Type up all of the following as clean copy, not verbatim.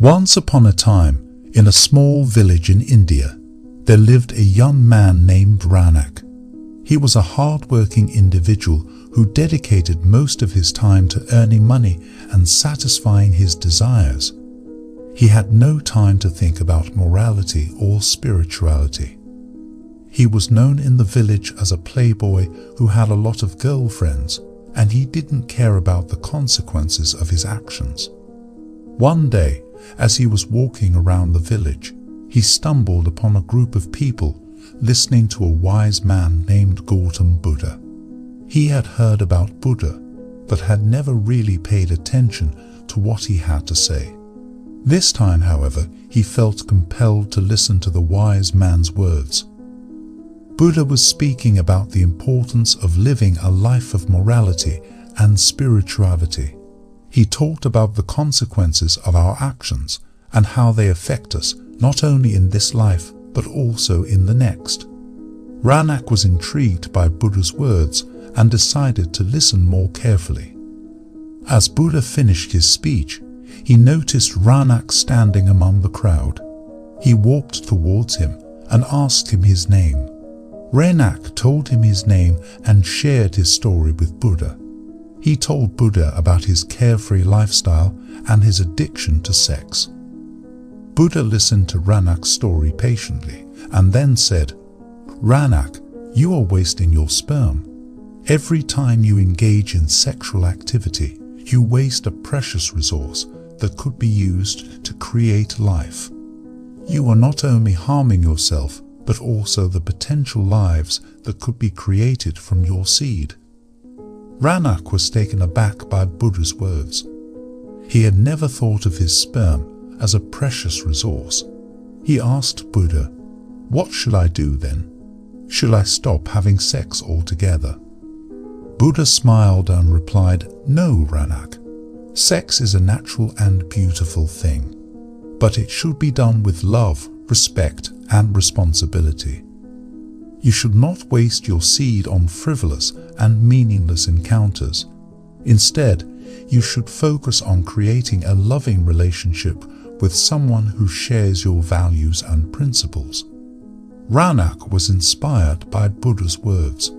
Once upon a time, in a small village in India, there lived a young man named Ranak. He was a hard-working individual who dedicated most of his time to earning money and satisfying his desires. He had no time to think about morality or spirituality. He was known in the village as a playboy who had a lot of girlfriends, and he didn't care about the consequences of his actions. One day, as he was walking around the village, he stumbled upon a group of people listening to a wise man named Gautam Buddha. He had heard about Buddha, but had never really paid attention to what he had to say. This time, however, he felt compelled to listen to the wise man's words. Buddha was speaking about the importance of living a life of morality and spirituality. He talked about the consequences of our actions and how they affect us not only in this life but also in the next. Ranak was intrigued by Buddha's words and decided to listen more carefully. As Buddha finished his speech, he noticed Ranak standing among the crowd. He walked towards him and asked him his name. Ranak told him his name and shared his story with Buddha. He told Buddha about his carefree lifestyle and his addiction to sex. Buddha listened to Ranak's story patiently and then said, "Ranak, you are wasting your sperm. Every time you engage in sexual activity, you waste a precious resource that could be used to create life. You are not only harming yourself, but also the potential lives that could be created from your seed." Ranak was taken aback by Buddha's words. He had never thought of his sperm as a precious resource. He asked Buddha, "What should I do then? Should I stop having sex altogether?" Buddha smiled and replied, "No, Ranak. Sex is a natural and beautiful thing, but it should be done with love, respect, and responsibility. You should not waste your seed on frivolous and meaningless encounters. Instead, you should focus on creating a loving relationship with someone who shares your values and principles." Ranak was inspired by Buddha's words.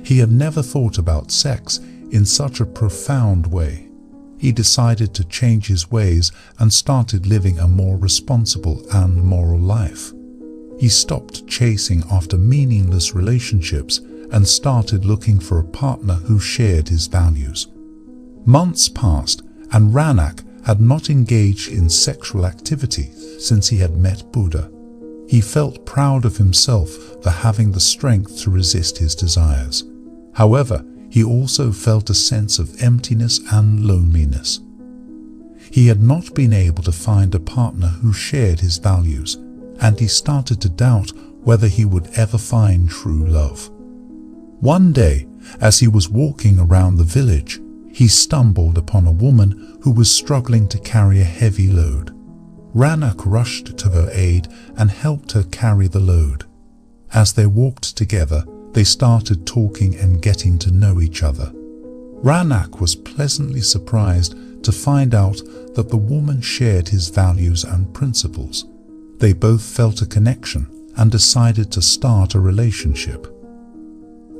He had never thought about sex in such a profound way. He decided to change his ways and started living a more responsible and moral life. He stopped chasing after meaningless relationships and started looking for a partner who shared his values. Months passed, and Ranak had not engaged in sexual activity since he had met Buddha. He felt proud of himself for having the strength to resist his desires. However, he also felt a sense of emptiness and loneliness. He had not been able to find a partner who shared his values, and he started to doubt whether he would ever find true love. One day, as he was walking around the village, he stumbled upon a woman who was struggling to carry a heavy load. Ranak rushed to her aid and helped her carry the load. As they walked together, they started talking and getting to know each other. Ranak was pleasantly surprised to find out that the woman shared his values and principles. They both felt a connection and decided to start a relationship.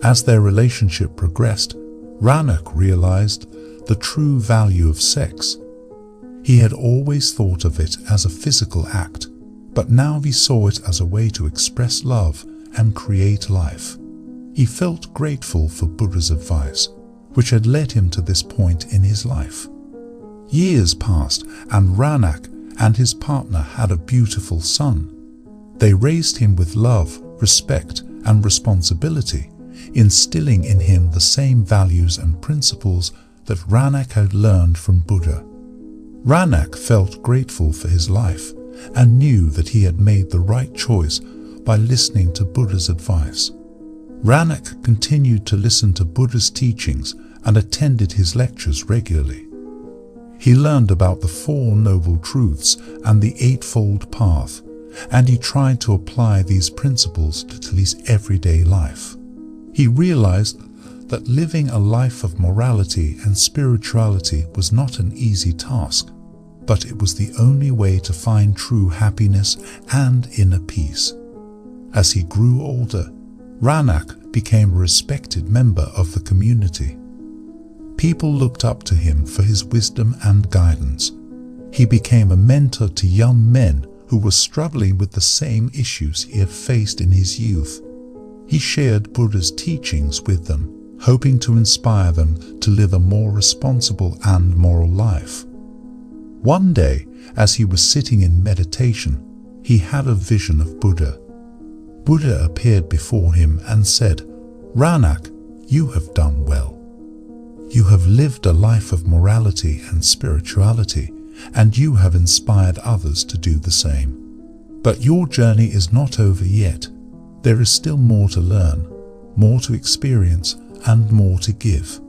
As their relationship progressed, Ranak realized the true value of sex. He had always thought of it as a physical act, but now he saw it as a way to express love and create life. He felt grateful for Buddha's advice, which had led him to this point in his life. Years passed, and Ranak and his partner had a beautiful son. They raised him with love, respect, and responsibility, instilling in him the same values and principles that Ranak had learned from Buddha. Ranak felt grateful for his life and knew that he had made the right choice by listening to Buddha's advice. Ranak continued to listen to Buddha's teachings and attended his lectures regularly. He learned about the Four Noble Truths and the Eightfold Path, and he tried to apply these principles to his everyday life. He realized that living a life of morality and spirituality was not an easy task. but it was the only way to find true happiness and inner peace. As he grew older, Ranak became a respected member of the community. People looked up to him for his wisdom and guidance. He became a mentor to young men who were struggling with the same issues he had faced in his youth. He shared Buddha's teachings with them, hoping to inspire them to live a more responsible and moral life. One day, as he was sitting in meditation, he had a vision of Buddha. Buddha appeared before him and said, "Ranak, you have done well. You have lived a life of morality and spirituality, and you have inspired others to do the same. But your journey is not over yet. There is still more to learn, more to experience, and more to give."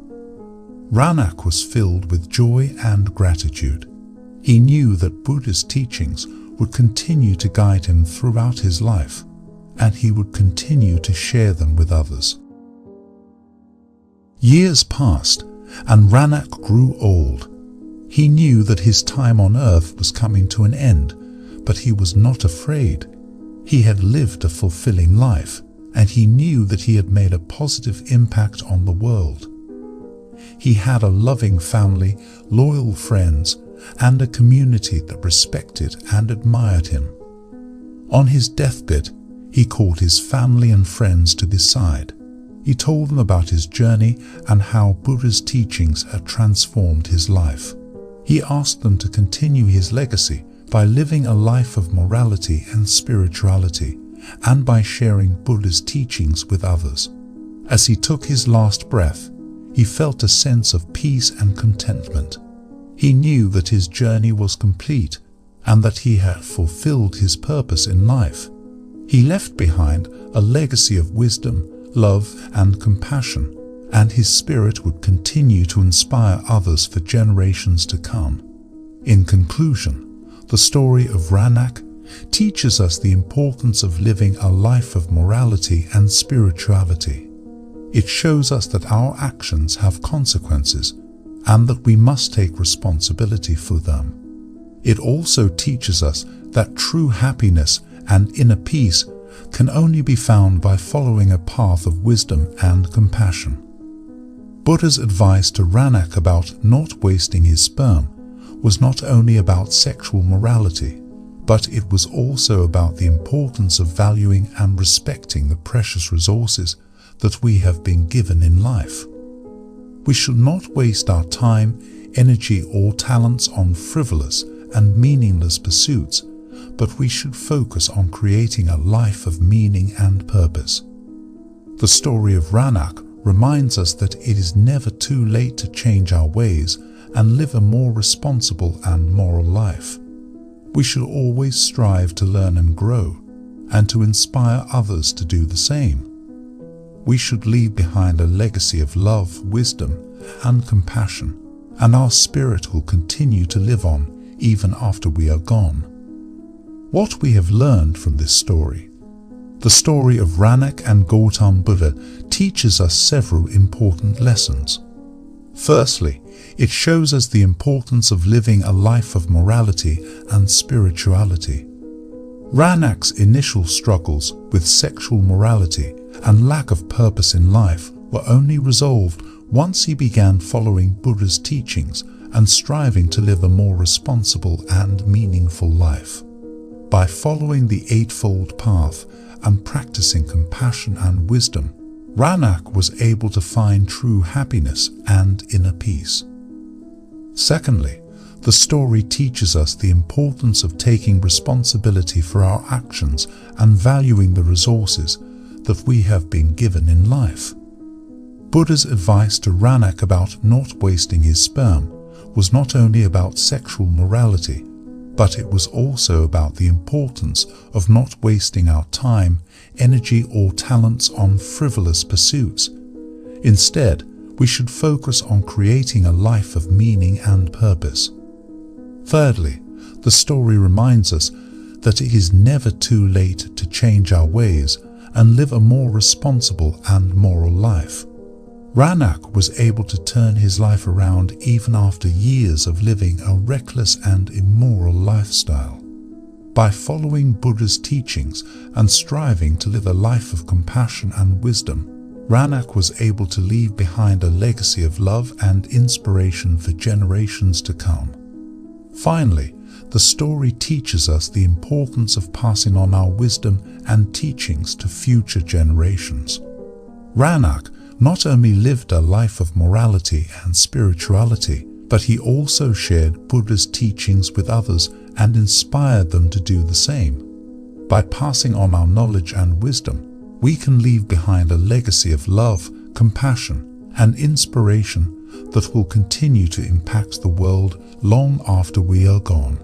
Ranak was filled with joy and gratitude. He knew that Buddha's teachings would continue to guide him throughout his life, and he would continue to share them with others. Years passed, and Ranak grew old. He knew that his time on earth was coming to an end, but he was not afraid. He had lived a fulfilling life, and he knew that he had made a positive impact on the world. He had a loving family, loyal friends, and a community that respected and admired him. On his deathbed, he called his family and friends to his side. He told them about his journey and how Buddha's teachings had transformed his life. He asked them to continue his legacy by living a life of morality and spirituality, and by sharing Buddha's teachings with others. As he took his last breath, he felt a sense of peace and contentment. He knew that his journey was complete and that he had fulfilled his purpose in life. He left behind a legacy of wisdom, love, and compassion, and his spirit would continue to inspire others for generations to come. In conclusion, the story of Ranak teaches us the importance of living a life of morality and spirituality. It shows us that our actions have consequences and that we must take responsibility for them. It also teaches us that true happiness and inner peace can only be found by following a path of wisdom and compassion. Buddha's advice to Ranak about not wasting his sperm was not only about sexual morality, but it was also about the importance of valuing and respecting the precious resources that we have been given in life. We should not waste our time, energy, or talents on frivolous and meaningless pursuits, but we should focus on creating a life of meaning and purpose. The story of Ranak reminds us that it is never too late to change our ways and live a more responsible and moral life. We should always strive to learn and grow, and to inspire others to do the same. We should leave behind a legacy of love, wisdom, and compassion, and our spirit will continue to live on even after we are gone. What we have learned from this story. The story of Ranak and Gautam Buddha teaches us several important lessons. Firstly, it shows us the importance of living a life of morality and spirituality. Ranak's initial struggles with sexual morality and lack of purpose in life were only resolved once he began following Buddha's teachings and striving to live a more responsible and meaningful life. By following the Eightfold Path and practicing compassion and wisdom, Ranak was able to find true happiness and inner peace. Secondly, the story teaches us the importance of taking responsibility for our actions and valuing the resources that we have been given in life. Buddha's advice to Ranak about not wasting his sperm was not only about sexual morality, but it was also about the importance of not wasting our time, energy, or talents on frivolous pursuits. Instead, we should focus on creating a life of meaning and purpose. Thirdly, the story reminds us that it is never too late to change our ways and live a more responsible and moral life. Ranak was able to turn his life around even after years of living a reckless and immoral lifestyle. By following Buddha's teachings and striving to live a life of compassion and wisdom, Ranak was able to leave behind a legacy of love and inspiration for generations to come. Finally, the story teaches us the importance of passing on our wisdom and teachings to future generations. Ranak not only lived a life of morality and spirituality, but he also shared Buddha's teachings with others and inspired them to do the same. By passing on our knowledge and wisdom, we can leave behind a legacy of love, compassion, and inspiration that will continue to impact the world long after we are gone.